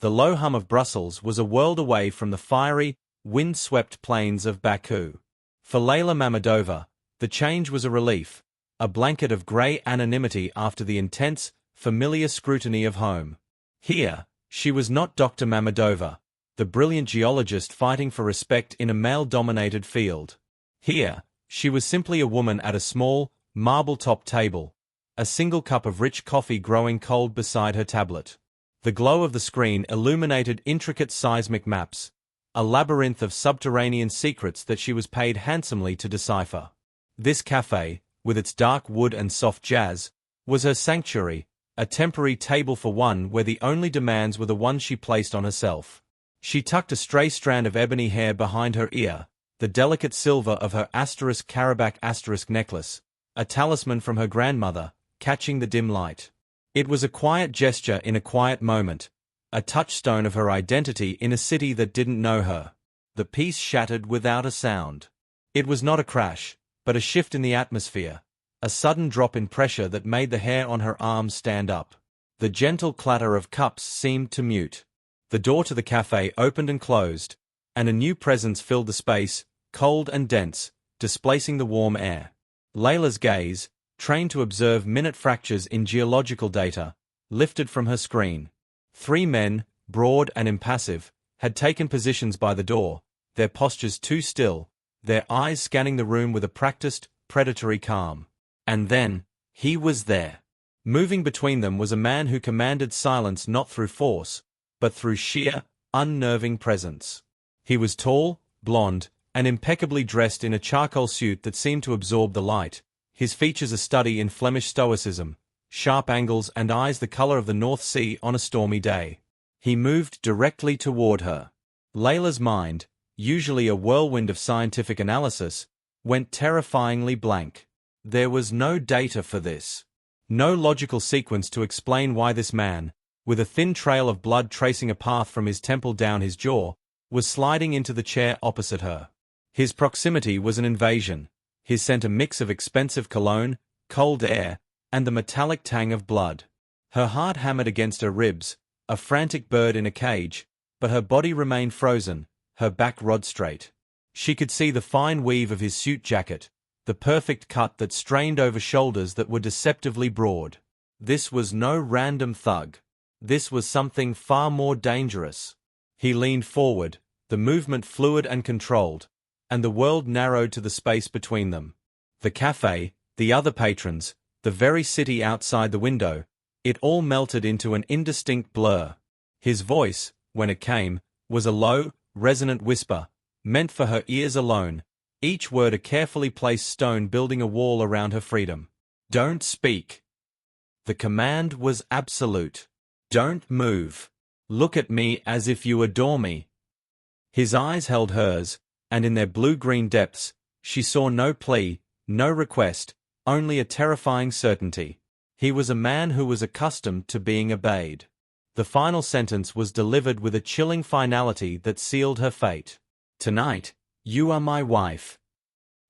The low hum of Brussels was a world away from the fiery, wind-swept plains of Baku. For Leyla Mammadova, the change was a relief, a blanket of grey anonymity after the intense, familiar scrutiny of home. Here, she was not Dr. Mammadova, the brilliant geologist fighting for respect in a male-dominated field. Here, she was simply a woman at a small, marble-top table, a single cup of rich coffee growing cold beside her tablet. The glow of the screen illuminated intricate seismic maps, a labyrinth of subterranean secrets that she was paid handsomely to decipher. This cafe, with its dark wood and soft jazz, was her sanctuary, a temporary table for one where the only demands were the ones she placed on herself. She tucked a stray strand of ebony hair behind her ear, the delicate silver of her Karabakh necklace, a talisman from her grandmother, catching the dim light. It was a quiet gesture in a quiet moment, a touchstone of her identity in a city that didn't know her. The piece shattered without a sound. It was not a crash, but a shift in the atmosphere, a sudden drop in pressure that made the hair on her arms stand up. The gentle clatter of cups seemed to mute. The door to the cafe opened and closed, and a new presence filled the space, cold and dense, displacing the warm air. Leyla's gaze, trained to observe minute fractures in geological data, lifted from her screen. 3 men, broad and impassive, had taken positions by the door, their postures too still, their eyes scanning the room with a practiced, predatory calm. And then, he was there. Moving between them was a man who commanded silence not through force, but through sheer, unnerving presence. He was tall, blonde, and impeccably dressed in a charcoal suit that seemed to absorb the light, his features a study in Flemish stoicism, sharp angles and eyes the color of the North Sea on a stormy day. He moved directly toward her. Leyla's mind, usually a whirlwind of scientific analysis, went terrifyingly blank. There was no data for this. No logical sequence to explain why this man, with a thin trail of blood tracing a path from his temple down his jaw, was sliding into the chair opposite her. His proximity was an invasion. His scent a mix of expensive cologne, cold air, and the metallic tang of blood. Her heart hammered against her ribs, a frantic bird in a cage, but her body remained frozen, her back rod straight. She could see the fine weave of his suit jacket, the perfect cut that strained over shoulders that were deceptively broad. This was no random thug. This was something far more dangerous. He leaned forward, the movement fluid and controlled, and the world narrowed to the space between them. The cafe, the other patrons, the very city outside the window, it all melted into an indistinct blur. His voice, when it came, was a low, resonant whisper, meant for her ears alone, each word a carefully placed stone building a wall around her freedom. Don't speak. The command was absolute. Don't move. Look at me as if you adore me. His eyes held hers, and in their blue-green depths, she saw no plea, no request, only a terrifying certainty. He was a man who was accustomed to being obeyed. The final sentence was delivered with a chilling finality that sealed her fate. Tonight, you are my wife.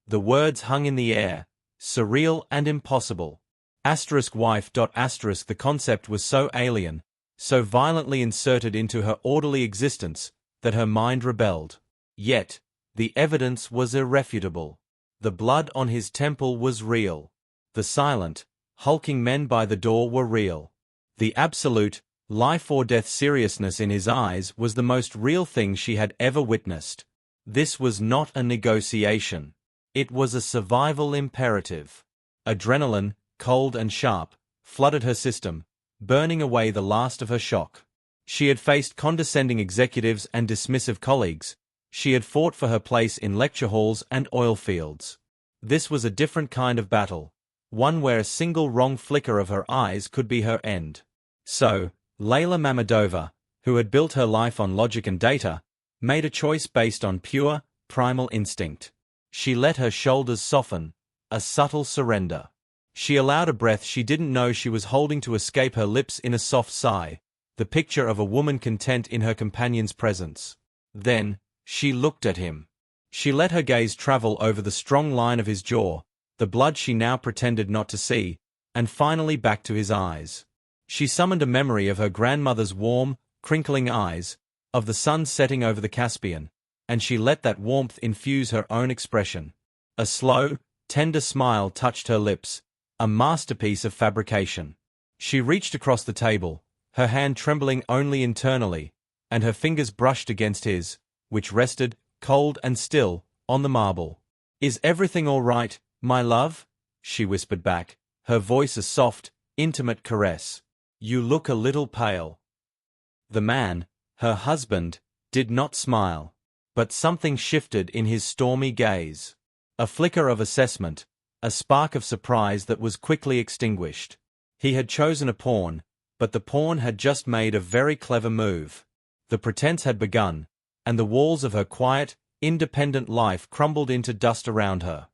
The words hung in the air, surreal and impossible. *wife***. The concept was so alien, so violently inserted into her orderly existence, that her mind rebelled. Yet, the evidence was irrefutable. The blood on his temple was real. The silent, hulking men by the door were real. The absolute, life-or-death seriousness in his eyes was the most real thing she had ever witnessed. This was not a negotiation. It was a survival imperative. Adrenaline, cold and sharp, flooded her system, burning away the last of her shock. She had faced condescending executives and dismissive colleagues. She had fought for her place in lecture halls and oil fields. This was a different kind of battle, one where a single wrong flicker of her eyes could be her end. So, Leyla Mammadova, who had built her life on logic and data, made a choice based on pure, primal instinct. She let her shoulders soften, a subtle surrender. She allowed a breath she didn't know she was holding to escape her lips in a soft sigh, the picture of a woman content in her companion's presence. Then, she looked at him. She let her gaze travel over the strong line of his jaw, the blood she now pretended not to see, and finally back to his eyes. She summoned a memory of her grandmother's warm, crinkling eyes, of the sun setting over the Caspian, and she let that warmth infuse her own expression. A slow, tender smile touched her lips, a masterpiece of fabrication. She reached across the table, her hand trembling only internally, and her fingers brushed against his, which rested, cold and still, on the marble. "Is everything all right, my love?" she whispered back, her voice a soft, intimate caress. "You look a little pale." The man, her husband, did not smile. But something shifted in his stormy gaze. A flicker of assessment, a spark of surprise that was quickly extinguished. He had chosen a pawn, but the pawn had just made a very clever move. The pretense had begun, and the walls of her quiet, independent life crumbled into dust around her.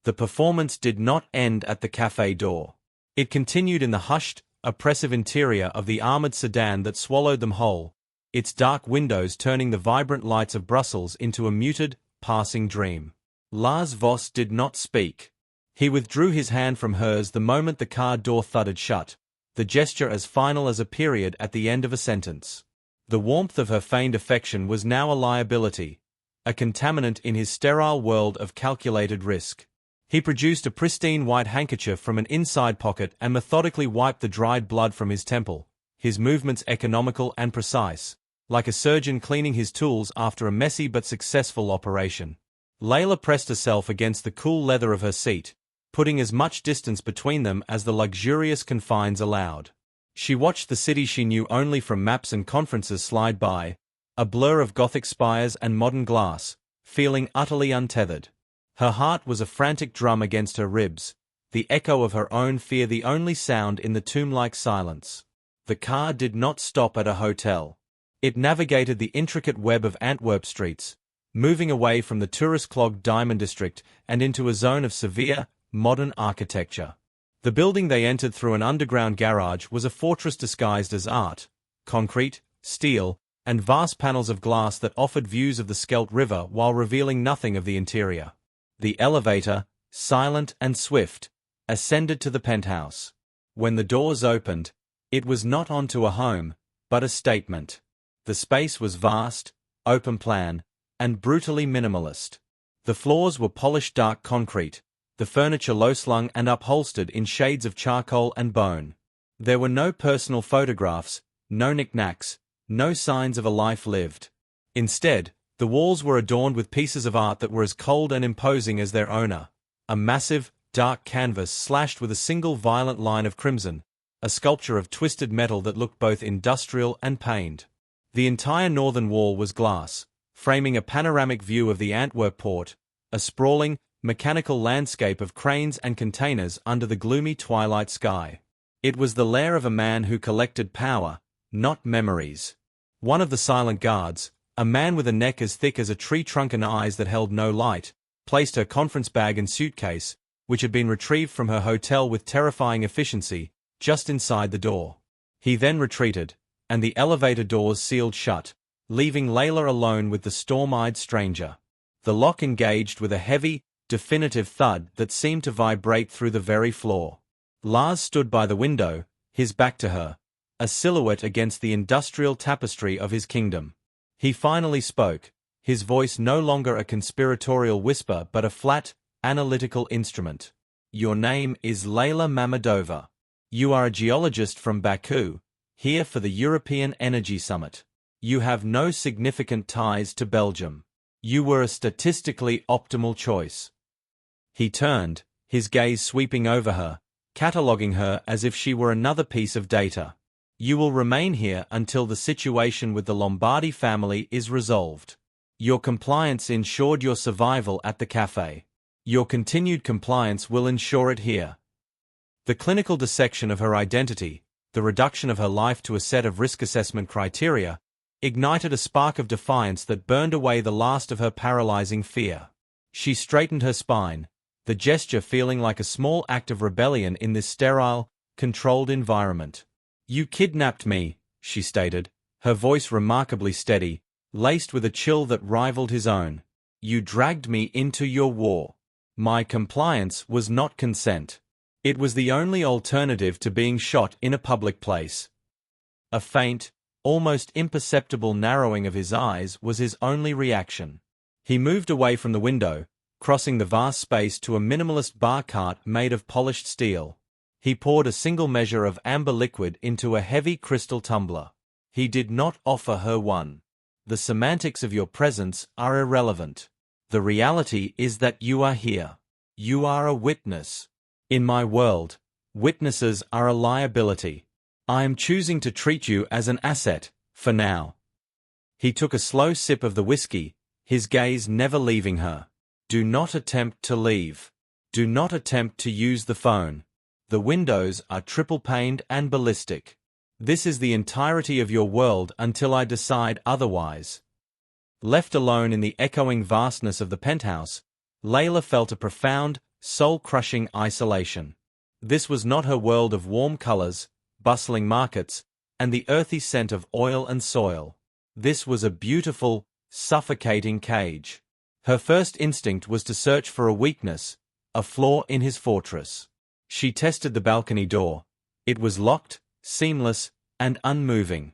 The performance did not end at the cafe door. It continued in the hushed, oppressive interior of the armored sedan that swallowed them whole, its dark windows turning the vibrant lights of Brussels into a muted, passing dream. Lars Voss did not speak. He withdrew his hand from hers the moment the car door thudded shut, the gesture as final as a period at the end of a sentence. The warmth of her feigned affection was now a liability, a contaminant in his sterile world of calculated risk. He produced a pristine white handkerchief from an inside pocket and methodically wiped the dried blood from his temple, his movements economical and precise, like a surgeon cleaning his tools after a messy but successful operation. Leyla pressed herself against the cool leather of her seat, putting as much distance between them as the luxurious confines allowed. She watched the city she knew only from maps and conferences slide by, a blur of Gothic spires and modern glass, feeling utterly untethered. Her heart was a frantic drum against her ribs, the echo of her own fear the only sound in the tomb-like silence. The car did not stop at a hotel. It navigated the intricate web of Antwerp streets, moving away from the tourist-clogged diamond district and into a zone of severe, modern architecture. The building they entered through an underground garage was a fortress disguised as art, concrete, steel, and vast panels of glass that offered views of the Scheldt River while revealing nothing of the interior. The elevator, silent and swift, ascended to the penthouse. When the doors opened, it was not onto a home, but a statement. The space was vast, open-plan, and brutally minimalist. The floors were polished dark concrete, the furniture low-slung and upholstered in shades of charcoal and bone. There were no personal photographs, no knickknacks, no signs of a life lived. Instead, the walls were adorned with pieces of art that were as cold and imposing as their owner. A massive, dark canvas slashed with a single violent line of crimson, a sculpture of twisted metal that looked both industrial and pained. The entire northern wall was glass, framing a panoramic view of the Antwerp port, a sprawling, mechanical landscape of cranes and containers under the gloomy twilight sky. It was the lair of a man who collected power, not memories. One of the silent guards, a man with a neck as thick as a tree trunk and eyes that held no light, placed her conference bag and suitcase, which had been retrieved from her hotel with terrifying efficiency, just inside the door. He then retreated, and the elevator doors sealed shut, leaving Leyla alone with the storm-eyed stranger. The lock engaged with a heavy, definitive thud that seemed to vibrate through the very floor. Lars stood by the window, his back to her, a silhouette against the industrial tapestry of his kingdom. He finally spoke, his voice no longer a conspiratorial whisper but a flat, analytical instrument. "Your name is Leyla Mammadova. You are a geologist from Baku, here for the European Energy Summit. You have no significant ties to Belgium. You were a statistically optimal choice." He turned, his gaze sweeping over her, cataloguing her as if she were another piece of data. "You will remain here until the situation with the Lombardi family is resolved. Your compliance ensured your survival at the cafe. Your continued compliance will ensure it here." The clinical dissection of her identity, the reduction of her life to a set of risk assessment criteria, ignited a spark of defiance that burned away the last of her paralyzing fear. She straightened her spine, the gesture feeling like a small act of rebellion in this sterile, controlled environment. "You kidnapped me," she stated, her voice remarkably steady, laced with a chill that rivaled his own. "You dragged me into your war. My compliance was not consent. It was the only alternative to being shot in a public place." A faint, almost imperceptible narrowing of his eyes was his only reaction. He moved away from the window, crossing the vast space to a minimalist bar cart made of polished steel. He poured a single measure of amber liquid into a heavy crystal tumbler. He did not offer her one. The semantics of your presence are irrelevant. The reality is that you are here. You are a witness. In my world, witnesses are a liability. I am choosing to treat you as an asset, for now. He took a slow sip of the whiskey, his gaze never leaving her. Do not attempt to leave. Do not attempt to use the phone. The windows are triple-paned and ballistic. This is the entirety of your world until I decide otherwise. Left alone in the echoing vastness of the penthouse, Leyla felt a profound, soul-crushing isolation. This was not her world of warm colors, bustling markets, and the earthy scent of oil and soil. This was a beautiful, suffocating cage. Her first instinct was to search for a weakness, a flaw in his fortress. She tested the balcony door. It was locked, seamless, and unmoving.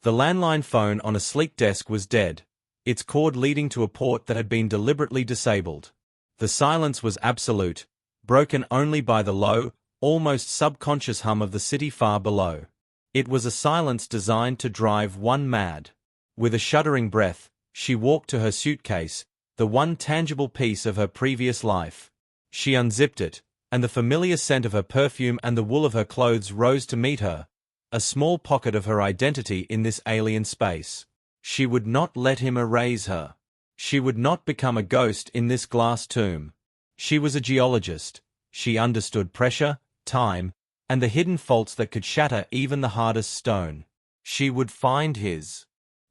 The landline phone on a sleek desk was dead, its cord leading to a port that had been deliberately disabled. The silence was absolute, broken only by the low, almost subconscious hum of the city far below. It was a silence designed to drive one mad. With a shuddering breath, she walked to her suitcase, the one tangible piece of her previous life. She unzipped it, and the familiar scent of her perfume and the wool of her clothes rose to meet her, a small pocket of her identity in this alien space. She would not let him erase her. She would not become a ghost in this glass tomb. She was a geologist. She understood pressure, time, and the hidden faults that could shatter even the hardest stone. She would find his.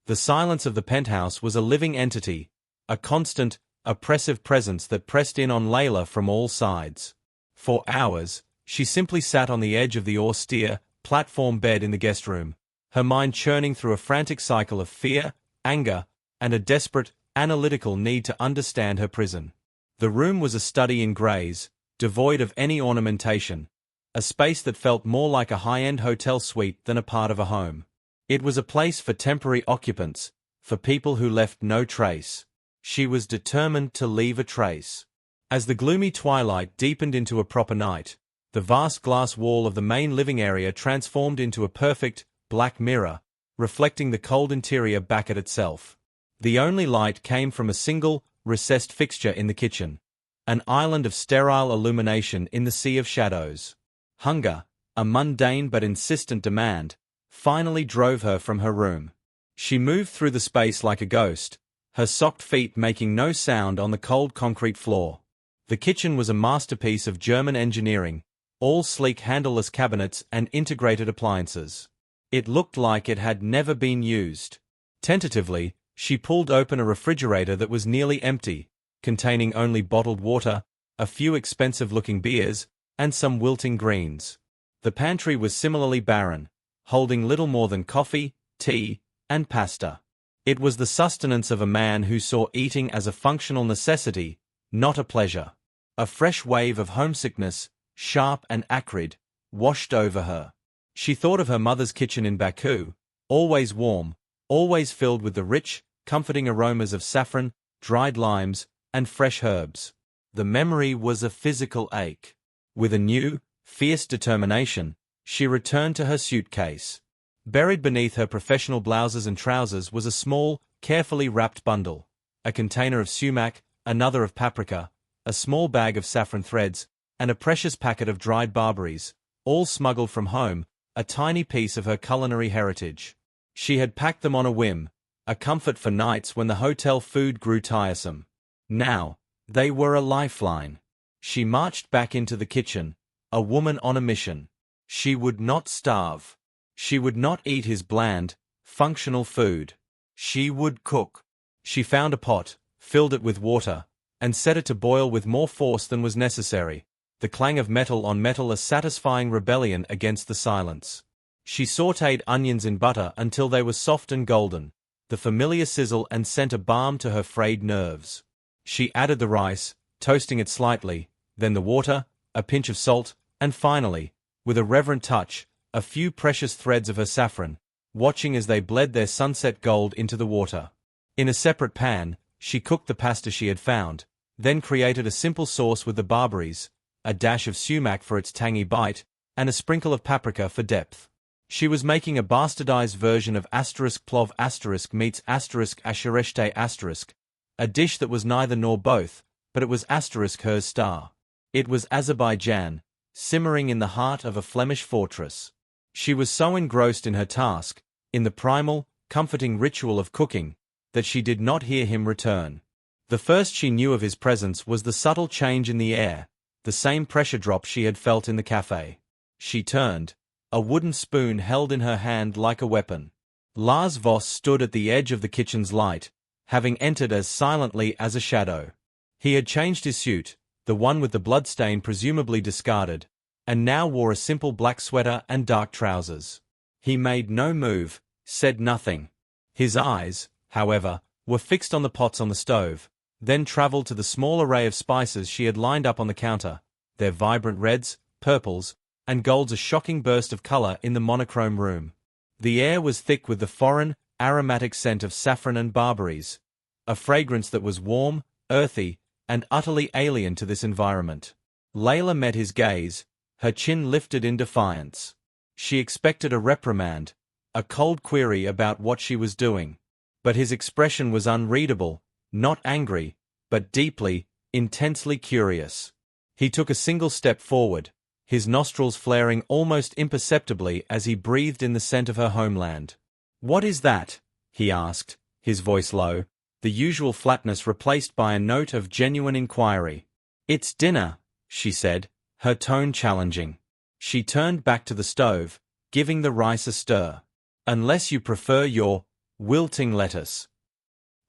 The silence of the penthouse was a living entity, a constant, oppressive presence that pressed in on Leyla from all sides. For hours, she simply sat on the edge of the austere, platform bed in the guest room, her mind churning through a frantic cycle of fear, anger, and a desperate, analytical need to understand her prison. The room was a study in greys, devoid of any ornamentation, a space that felt more like a high-end hotel suite than a part of a home. It was a place for temporary occupants, for people who left no trace. She was determined to leave a trace. As the gloomy twilight deepened into a proper night, the vast glass wall of the main living area transformed into a perfect, black mirror, reflecting the cold interior back at itself. The only light came from a single, recessed fixture in the kitchen, an island of sterile illumination in the sea of shadows. Hunger, a mundane but insistent demand, finally drove her from her room. She moved through the space like a ghost, her socked feet making no sound on the cold concrete floor. The kitchen was a masterpiece of German engineering, all sleek handleless cabinets and integrated appliances. It looked like it had never been used. Tentatively, she pulled open a refrigerator that was nearly empty, containing only bottled water, a few expensive-looking beers, and some wilting greens. The pantry was similarly barren, holding little more than coffee, tea, and pasta. It was the sustenance of a man who saw eating as a functional necessity, not a pleasure. A fresh wave of homesickness, sharp and acrid, washed over her. She thought of her mother's kitchen in Baku, always warm, always filled with the rich, comforting aromas of saffron, dried limes, and fresh herbs. The memory was a physical ache. With a new, fierce determination, she returned to her suitcase. Buried beneath her professional blouses and trousers was a small, carefully wrapped bundle. A container of sumac, another of paprika, a small bag of saffron threads, and a precious packet of dried barberries, all smuggled from home, a tiny piece of her culinary heritage. She had packed them on a whim, a comfort for nights when the hotel food grew tiresome. Now, they were a lifeline. She marched back into the kitchen, a woman on a mission. She would not starve. She would not eat his bland, functional food. She would cook. She found a pot, filled it with water, and set it to boil with more force than was necessary, the clang of metal on metal a satisfying rebellion against the silence. She sautéed onions in butter until they were soft and golden, the familiar sizzle and scent a balm to her frayed nerves. She added the rice, toasting it slightly, then the water, a pinch of salt, and finally, with a reverent touch, a few precious threads of her saffron, watching as they bled their sunset gold into the water. In a separate pan, she cooked the pasta she had found, then created a simple sauce with the barberries, a dash of sumac for its tangy bite, and a sprinkle of paprika for depth. She was making a bastardized version of *plov meets *ashereshte*, a dish that was neither nor both, but it was *hers star. It was Azerbaijan, simmering in the heart of a Flemish fortress. She was so engrossed in her task, in the primal, comforting ritual of cooking, that she did not hear him return. The first she knew of his presence was the subtle change in the air, the same pressure drop she had felt in the cafe. She turned, a wooden spoon held in her hand like a weapon. Lars Voss stood at the edge of the kitchen's light, having entered as silently as a shadow. He had changed his suit, the one with the bloodstain presumably discarded, and now wore a simple black sweater and dark trousers. He made no move, said nothing. His eyes, however, were fixed on the pots on the stove, then traveled to the small array of spices she had lined up on the counter, their vibrant reds, purples, and golds a shocking burst of color in the monochrome room. The air was thick with the foreign, aromatic scent of saffron and barberries, a fragrance that was warm, earthy, and utterly alien to this environment. Leyla met his gaze, her chin lifted in defiance. She expected a reprimand, a cold query about what she was doing. But his expression was unreadable, not angry, but deeply, intensely curious. He took a single step forward, his nostrils flaring almost imperceptibly as he breathed in the scent of her homeland. "What is that?" he asked, his voice low, the usual flatness replaced by a note of genuine inquiry. "It's dinner," she said, her tone challenging. She turned back to the stove, giving the rice a stir. "Unless you prefer your wilting lettuce."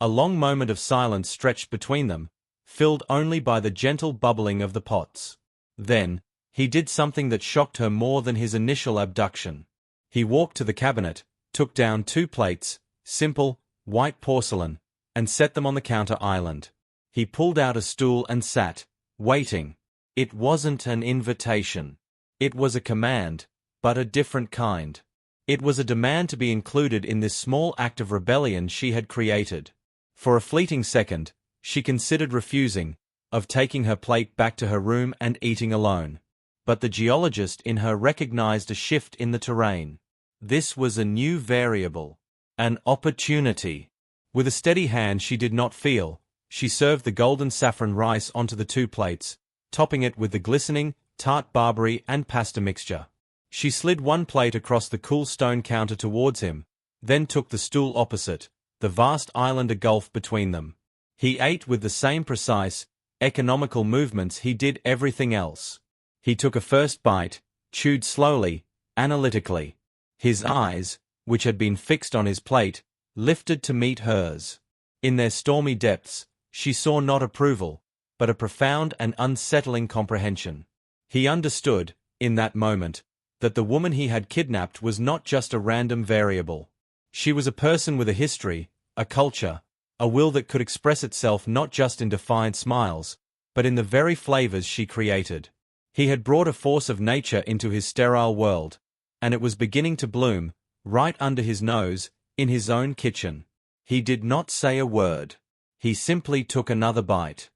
A long moment of silence stretched between them, filled only by the gentle bubbling of the pots. Then, he did something that shocked her more than his initial abduction. He walked to the cabinet, took down 2 plates, simple, white porcelain, and set them on the counter island. He pulled out a stool and sat, waiting. It wasn't an invitation. It was a command, but a different kind. It was a demand to be included in this small act of rebellion she had created. For a fleeting second, she considered refusing, of taking her plate back to her room and eating alone. But the geologist in her recognized a shift in the terrain. This was a new variable. An opportunity. With a steady hand she did not feel, she served the golden saffron rice onto the 2 plates, topping it with the glistening, tart barberry and pasta mixture. She slid 1 plate across the cool stone counter towards him, then took the stool opposite, the vast island a gulf between them. He ate with the same precise, economical movements he did everything else. He took a first bite, chewed slowly, analytically. His eyes, which had been fixed on his plate, lifted to meet hers. In their stormy depths, she saw not approval, but a profound and unsettling comprehension. He understood, in that moment, that the woman he had kidnapped was not just a random variable. She was a person with a history, a culture, a will that could express itself not just in defiant smiles, but in the very flavors she created. He had brought a force of nature into his sterile world, and it was beginning to bloom, right under his nose, in his own kitchen. He did not say a word. He simply took another bite.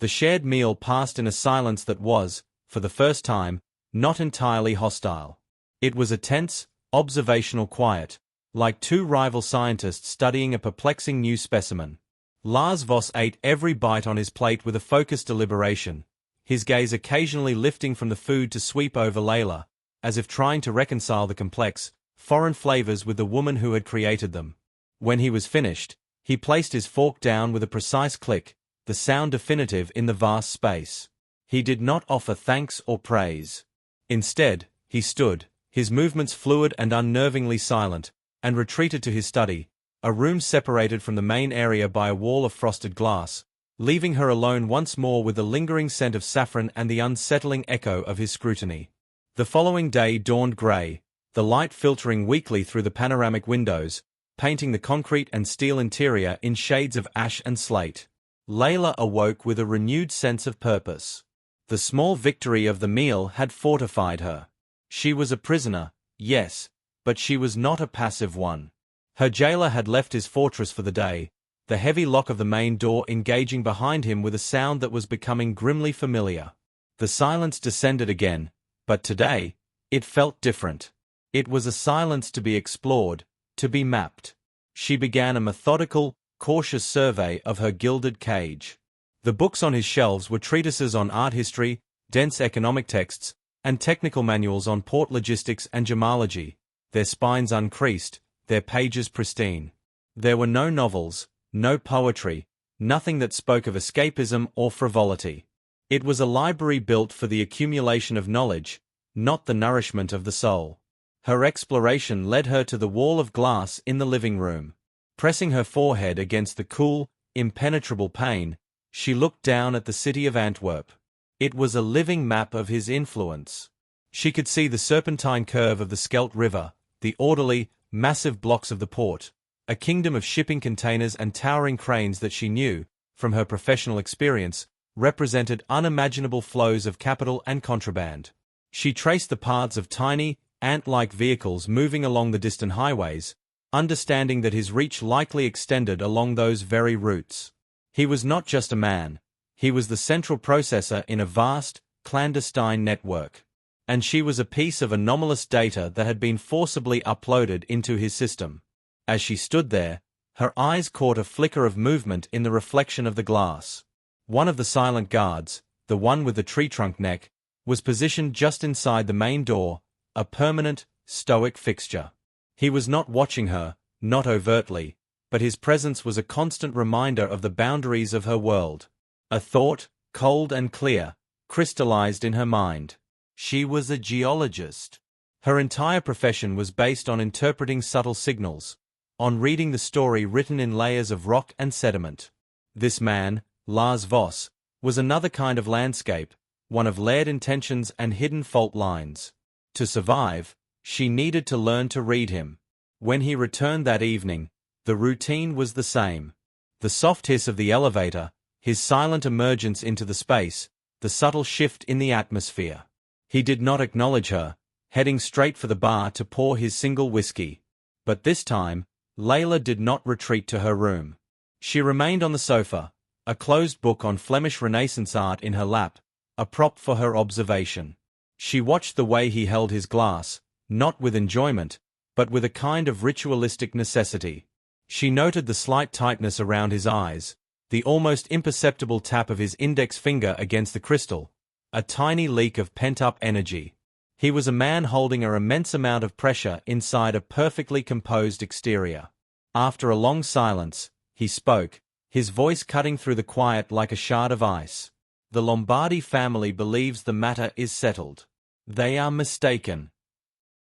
The shared meal passed in a silence that was, for the first time, not entirely hostile. It was a tense, observational quiet, like 2 rival scientists studying a perplexing new specimen. Lars Voss ate every bite on his plate with a focused deliberation, his gaze occasionally lifting from the food to sweep over Leyla, as if trying to reconcile the complex, foreign flavors with the woman who had created them. When he was finished, he placed his fork down with a precise click, the sound definitive in the vast space. He did not offer thanks or praise. Instead, he stood, his movements fluid and unnervingly silent, and retreated to his study, a room separated from the main area by a wall of frosted glass, leaving her alone once more with the lingering scent of saffron and the unsettling echo of his scrutiny. The following day dawned grey, the light filtering weakly through the panoramic windows, painting the concrete and steel interior in shades of ash and slate. Leyla awoke with a renewed sense of purpose. The small victory of the meal had fortified her. She was a prisoner, yes, but she was not a passive one. Her jailer had left his fortress for the day, the heavy lock of the main door engaging behind him with a sound that was becoming grimly familiar. The silence descended again, but today, it felt different. It was a silence to be explored, to be mapped. She began a methodical, cautious survey of her gilded cage. The books on his shelves were treatises on art history, dense economic texts, and technical manuals on port logistics and gemology, their spines uncreased, their pages pristine. There were no novels, no poetry, nothing that spoke of escapism or frivolity. It was a library built for the accumulation of knowledge, not the nourishment of the soul. Her exploration led her to the wall of glass in the living room. Pressing her forehead against the cool, impenetrable pane, she looked down at the city of Antwerp. It was a living map of his influence. She could see the serpentine curve of the Scheldt River, the orderly, massive blocks of the port, a kingdom of shipping containers and towering cranes that she knew, from her professional experience, represented unimaginable flows of capital and contraband. She traced the paths of tiny, ant-like vehicles moving along the distant highways, understanding that his reach likely extended along those very routes. He was not just a man, he was the central processor in a vast, clandestine network. And she was a piece of anomalous data that had been forcibly uploaded into his system. As she stood there, her eyes caught a flicker of movement in the reflection of the glass. One of the silent guards, the one with the tree-trunk neck, was positioned just inside the main door, a permanent, stoic fixture. He was not watching her, not overtly, but his presence was a constant reminder of the boundaries of her world. A thought, cold and clear, crystallized in her mind. She was a geologist. Her entire profession was based on interpreting subtle signals, on reading the story written in layers of rock and sediment. This man, Lars Voss, was another kind of landscape, one of layered intentions and hidden fault lines. To survive, she needed to learn to read him. When he returned that evening, the routine was the same. The soft hiss of the elevator, his silent emergence into the space, the subtle shift in the atmosphere. He did not acknowledge her, heading straight for the bar to pour his single whiskey. But this time, Leyla did not retreat to her room. She remained on the sofa, a closed book on Flemish Renaissance art in her lap, a prop for her observation. She watched the way he held his glass, not with enjoyment, but with a kind of ritualistic necessity. She noted the slight tightness around his eyes, the almost imperceptible tap of his index finger against the crystal, a tiny leak of pent-up energy. He was a man holding an immense amount of pressure inside a perfectly composed exterior. After a long silence, he spoke, his voice cutting through the quiet like a shard of ice. The Lombardi family believes the matter is settled. They are mistaken.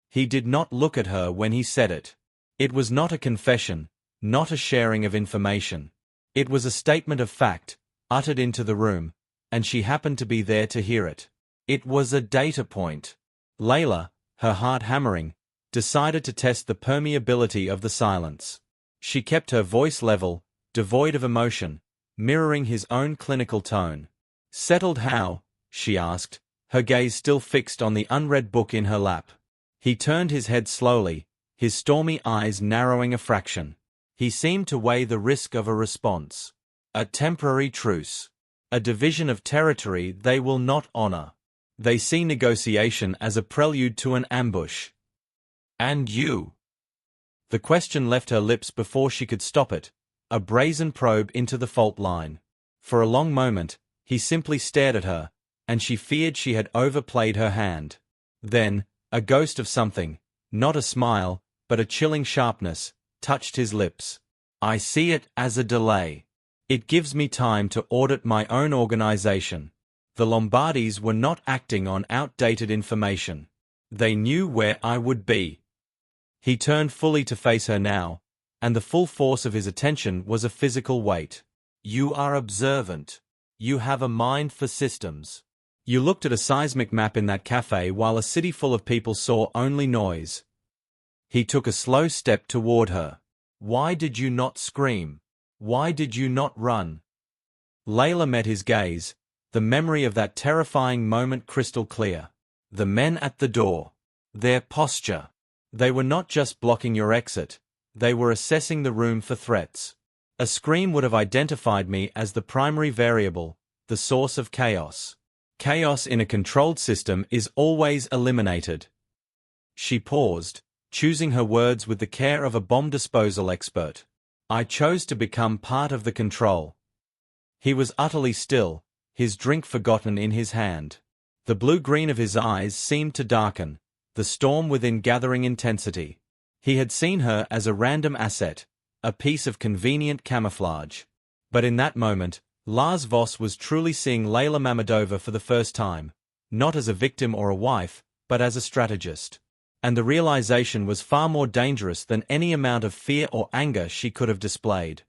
He did not look at her when he said it. It was not a confession, not a sharing of information. It was a statement of fact, uttered into the room, and she happened to be there to hear it. It was a data point. Leyla, her heart hammering, decided to test the permeability of the silence. She kept her voice level, devoid of emotion, mirroring his own clinical tone. "Settled how?" she asked, her gaze still fixed on the unread book in her lap. He turned his head slowly, his stormy eyes narrowing a fraction. He seemed to weigh the risk of a response. A temporary truce. A division of territory they will not honor. They see negotiation as a prelude to an ambush. And you? The question left her lips before she could stop it, a brazen probe into the fault line. For a long moment, he simply stared at her, and she feared she had overplayed her hand. Then, a ghost of something, not a smile, but a chilling sharpness, touched his lips. "I see it as a delay. It gives me time to audit my own organization." The Lombardis were not acting on outdated information. They knew where I would be. He turned fully to face her now, and the full force of his attention was a physical weight. "You are observant. You have a mind for systems. You looked at a seismic map in that cafe while a city full of people saw only noise." He took a slow step toward her. "Why did you not scream? Why did you not run?" Leyla met his gaze, the memory of that terrifying moment crystal clear. The men at the door. Their posture. They were not just blocking your exit, they were assessing the room for threats. A scream would have identified me as the primary variable, the source of chaos. Chaos in a controlled system is always eliminated. She paused, choosing her words with the care of a bomb disposal expert. I chose to become part of the control. He was utterly still, his drink forgotten in his hand. The blue-green of his eyes seemed to darken, the storm within gathering intensity. He had seen her as a random asset, a piece of convenient camouflage. But in that moment, Lars Voss was truly seeing Leyla Mammadova for the first time, not as a victim or a wife, but as a strategist. And the realization was far more dangerous than any amount of fear or anger she could have displayed.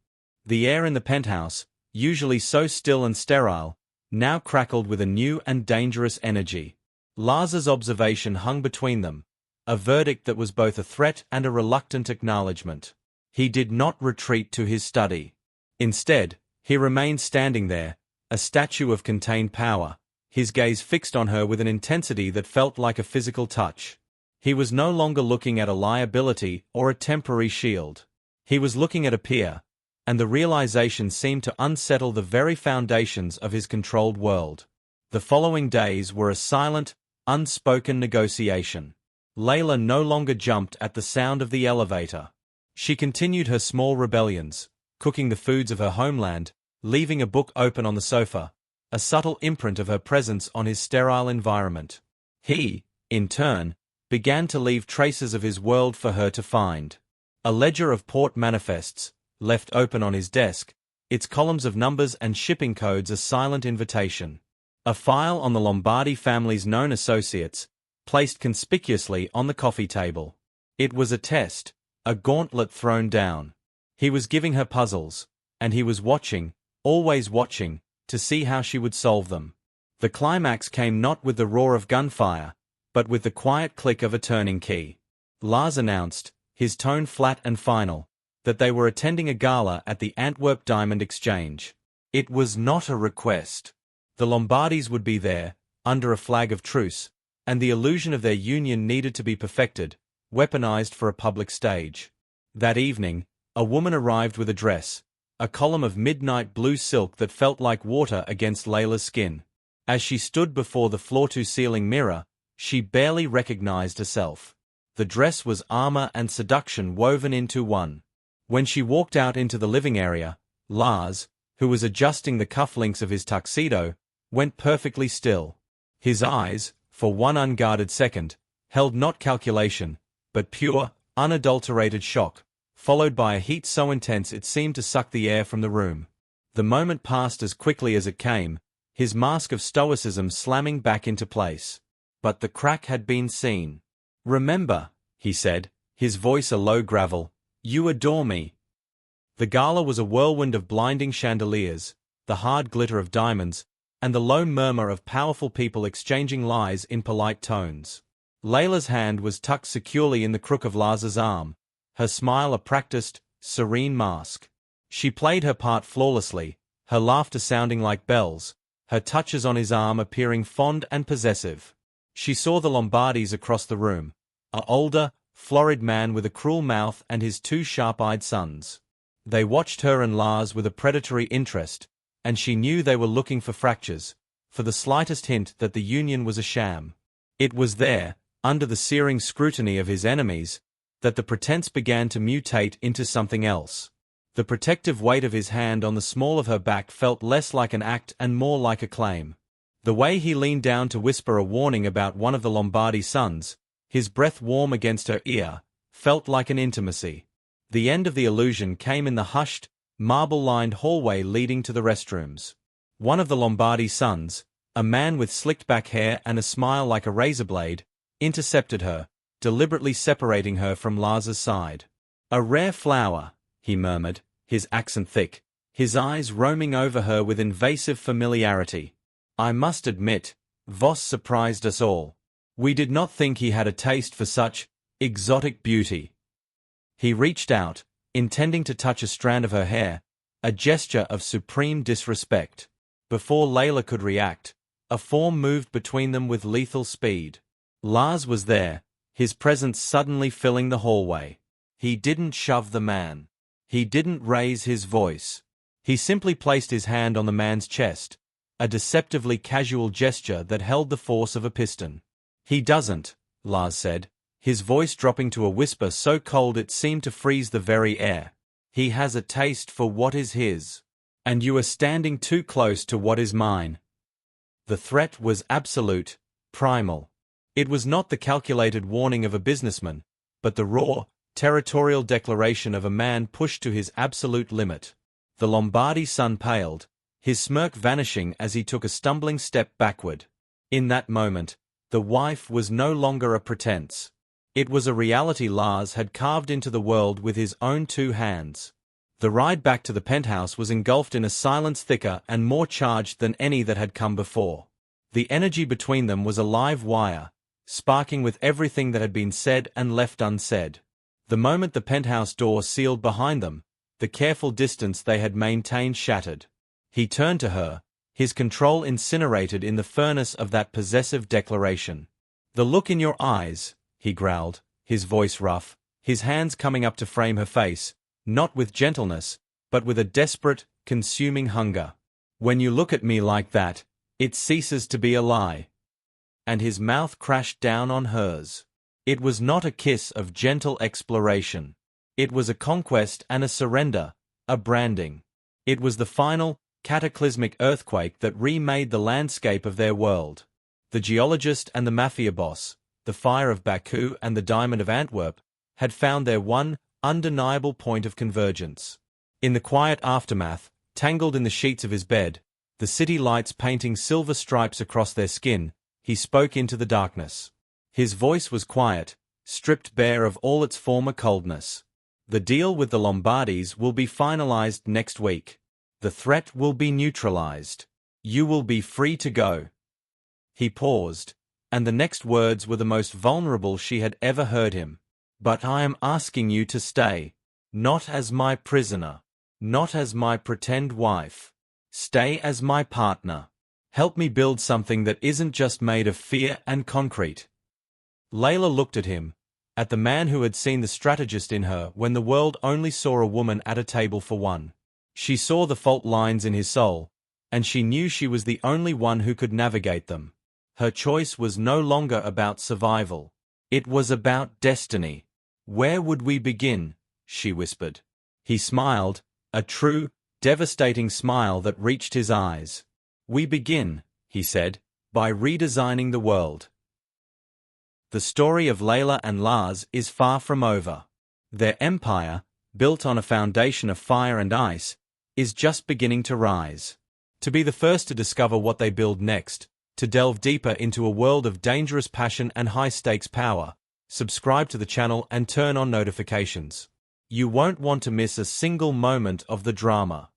The air in the penthouse, usually so still and sterile, now crackled with a new and dangerous energy. Lars's observation hung between them, a verdict that was both a threat and a reluctant acknowledgement. He did not retreat to his study. Instead, he remained standing there, a statue of contained power, his gaze fixed on her with an intensity that felt like a physical touch. He was no longer looking at a liability or a temporary shield. He was looking at a peer, and the realization seemed to unsettle the very foundations of his controlled world. The following days were a silent, unspoken negotiation. Leyla no longer jumped at the sound of the elevator. She continued her small rebellions, cooking the foods of her homeland, leaving a book open on the sofa, a subtle imprint of her presence on his sterile environment. He, in turn, began to leave traces of his world for her to find. A ledger of port manifests, left open on his desk, its columns of numbers and shipping codes a silent invitation. A file on the Lombardi family's known associates, placed conspicuously on the coffee table. It was a test, a gauntlet thrown down. He was giving her puzzles, and he was watching, always watching, to see how she would solve them. The climax came not with the roar of gunfire, but with the quiet click of a turning key. Lars announced, his tone flat and final, that they were attending a gala at the Antwerp Diamond Exchange. It was not a request. The Lombardis would be there, under a flag of truce, and the illusion of their union needed to be perfected, weaponized for a public stage. That evening, a woman arrived with a dress, a column of midnight blue silk that felt like water against Leyla's skin. As she stood before the floor-to-ceiling mirror, she barely recognized herself. The dress was armor and seduction woven into one. When she walked out into the living area, Lars, who was adjusting the cufflinks of his tuxedo, went perfectly still. His eyes, for one unguarded second, held not calculation, but pure, unadulterated shock, followed by a heat so intense it seemed to suck the air from the room. The moment passed as quickly as it came, his mask of stoicism slamming back into place. But the crack had been seen. "Remember," he said, his voice a low gravel, "you adore me." The gala was a whirlwind of blinding chandeliers, the hard glitter of diamonds, and the low murmur of powerful people exchanging lies in polite tones. Leyla's hand was tucked securely in the crook of Lars's arm, her smile a practiced, serene mask. She played her part flawlessly, her laughter sounding like bells, her touches on his arm appearing fond and possessive. She saw the Lombardis across the room, an older, florid man with a cruel mouth and his two sharp-eyed sons. They watched her and Lars with a predatory interest, and she knew they were looking for fractures, for the slightest hint that the union was a sham. It was there, under the searing scrutiny of his enemies, that the pretense began to mutate into something else. The protective weight of his hand on the small of her back felt less like an act and more like a claim. The way he leaned down to whisper a warning about one of the Lombardi sons, his breath warm against her ear, felt like an intimacy. The end of the illusion came in the hushed, marble-lined hallway leading to the restrooms. One of the Lombardi sons, a man with slicked-back hair and a smile like a razor blade, intercepted her, deliberately separating her from Lars's side. "A rare flower," he murmured, his accent thick, his eyes roaming over her with invasive familiarity. "I must admit, Voss surprised us all. We did not think he had a taste for such exotic beauty." He reached out, intending to touch a strand of her hair, a gesture of supreme disrespect. Before Leyla could react, a form moved between them with lethal speed. Lars was there, his presence suddenly filling the hallway. He didn't shove the man. He didn't raise his voice. He simply placed his hand on the man's chest, a deceptively casual gesture that held the force of a piston. "He doesn't," Lars said, his voice dropping to a whisper so cold it seemed to freeze the very air. "He has a taste for what is his. And you are standing too close to what is mine." The threat was absolute, primal. It was not the calculated warning of a businessman, but the raw, territorial declaration of a man pushed to his absolute limit. The Lombardi sun paled, his smirk vanishing as he took a stumbling step backward. In that moment, the wife was no longer a pretense. It was a reality Lars had carved into the world with his own 2 hands. The ride back to the penthouse was engulfed in a silence thicker and more charged than any that had come before. The energy between them was a live wire, sparking with everything that had been said and left unsaid. The moment the penthouse door sealed behind them, the careful distance they had maintained shattered. He turned to her, his control incinerated in the furnace of that possessive declaration. "The look in your eyes," he growled, his voice rough, his hands coming up to frame her face, not with gentleness, but with a desperate, consuming hunger. "When you look at me like that, it ceases to be a lie." And his mouth crashed down on hers. It was not a kiss of gentle exploration. It was a conquest and a surrender, a branding. It was the final, cataclysmic earthquake that remade the landscape of their world. The geologist and the Mafia boss, the fire of Baku and the diamond of Antwerp, had found their one, undeniable point of convergence. In the quiet aftermath, tangled in the sheets of his bed, the city lights painting silver stripes across their skin, he spoke into the darkness. His voice was quiet, stripped bare of all its former coldness. "The deal with the Lombardis will be finalized next week. The threat will be neutralized. You will be free to go." He paused, and the next words were the most vulnerable she had ever heard him. "But I am asking you to stay. Not as my prisoner. Not as my pretend wife. Stay as my partner. Help me build something that isn't just made of fear and concrete." Leyla looked at him, at the man who had seen the strategist in her when the world only saw a woman at a table for one. She saw the fault lines in his soul, and she knew she was the only one who could navigate them. Her choice was no longer about survival. It was about destiny. "Where would we begin?" she whispered. He smiled, a true, devastating smile that reached his eyes. "We begin," he said, "by redesigning the world." The story of Leyla and Lars is far from over. Their empire, built on a foundation of fire and ice, is just beginning to rise. To be the first to discover what they build next, to delve deeper into a world of dangerous passion and high-stakes power, subscribe to the channel and turn on notifications. You won't want to miss a single moment of the drama.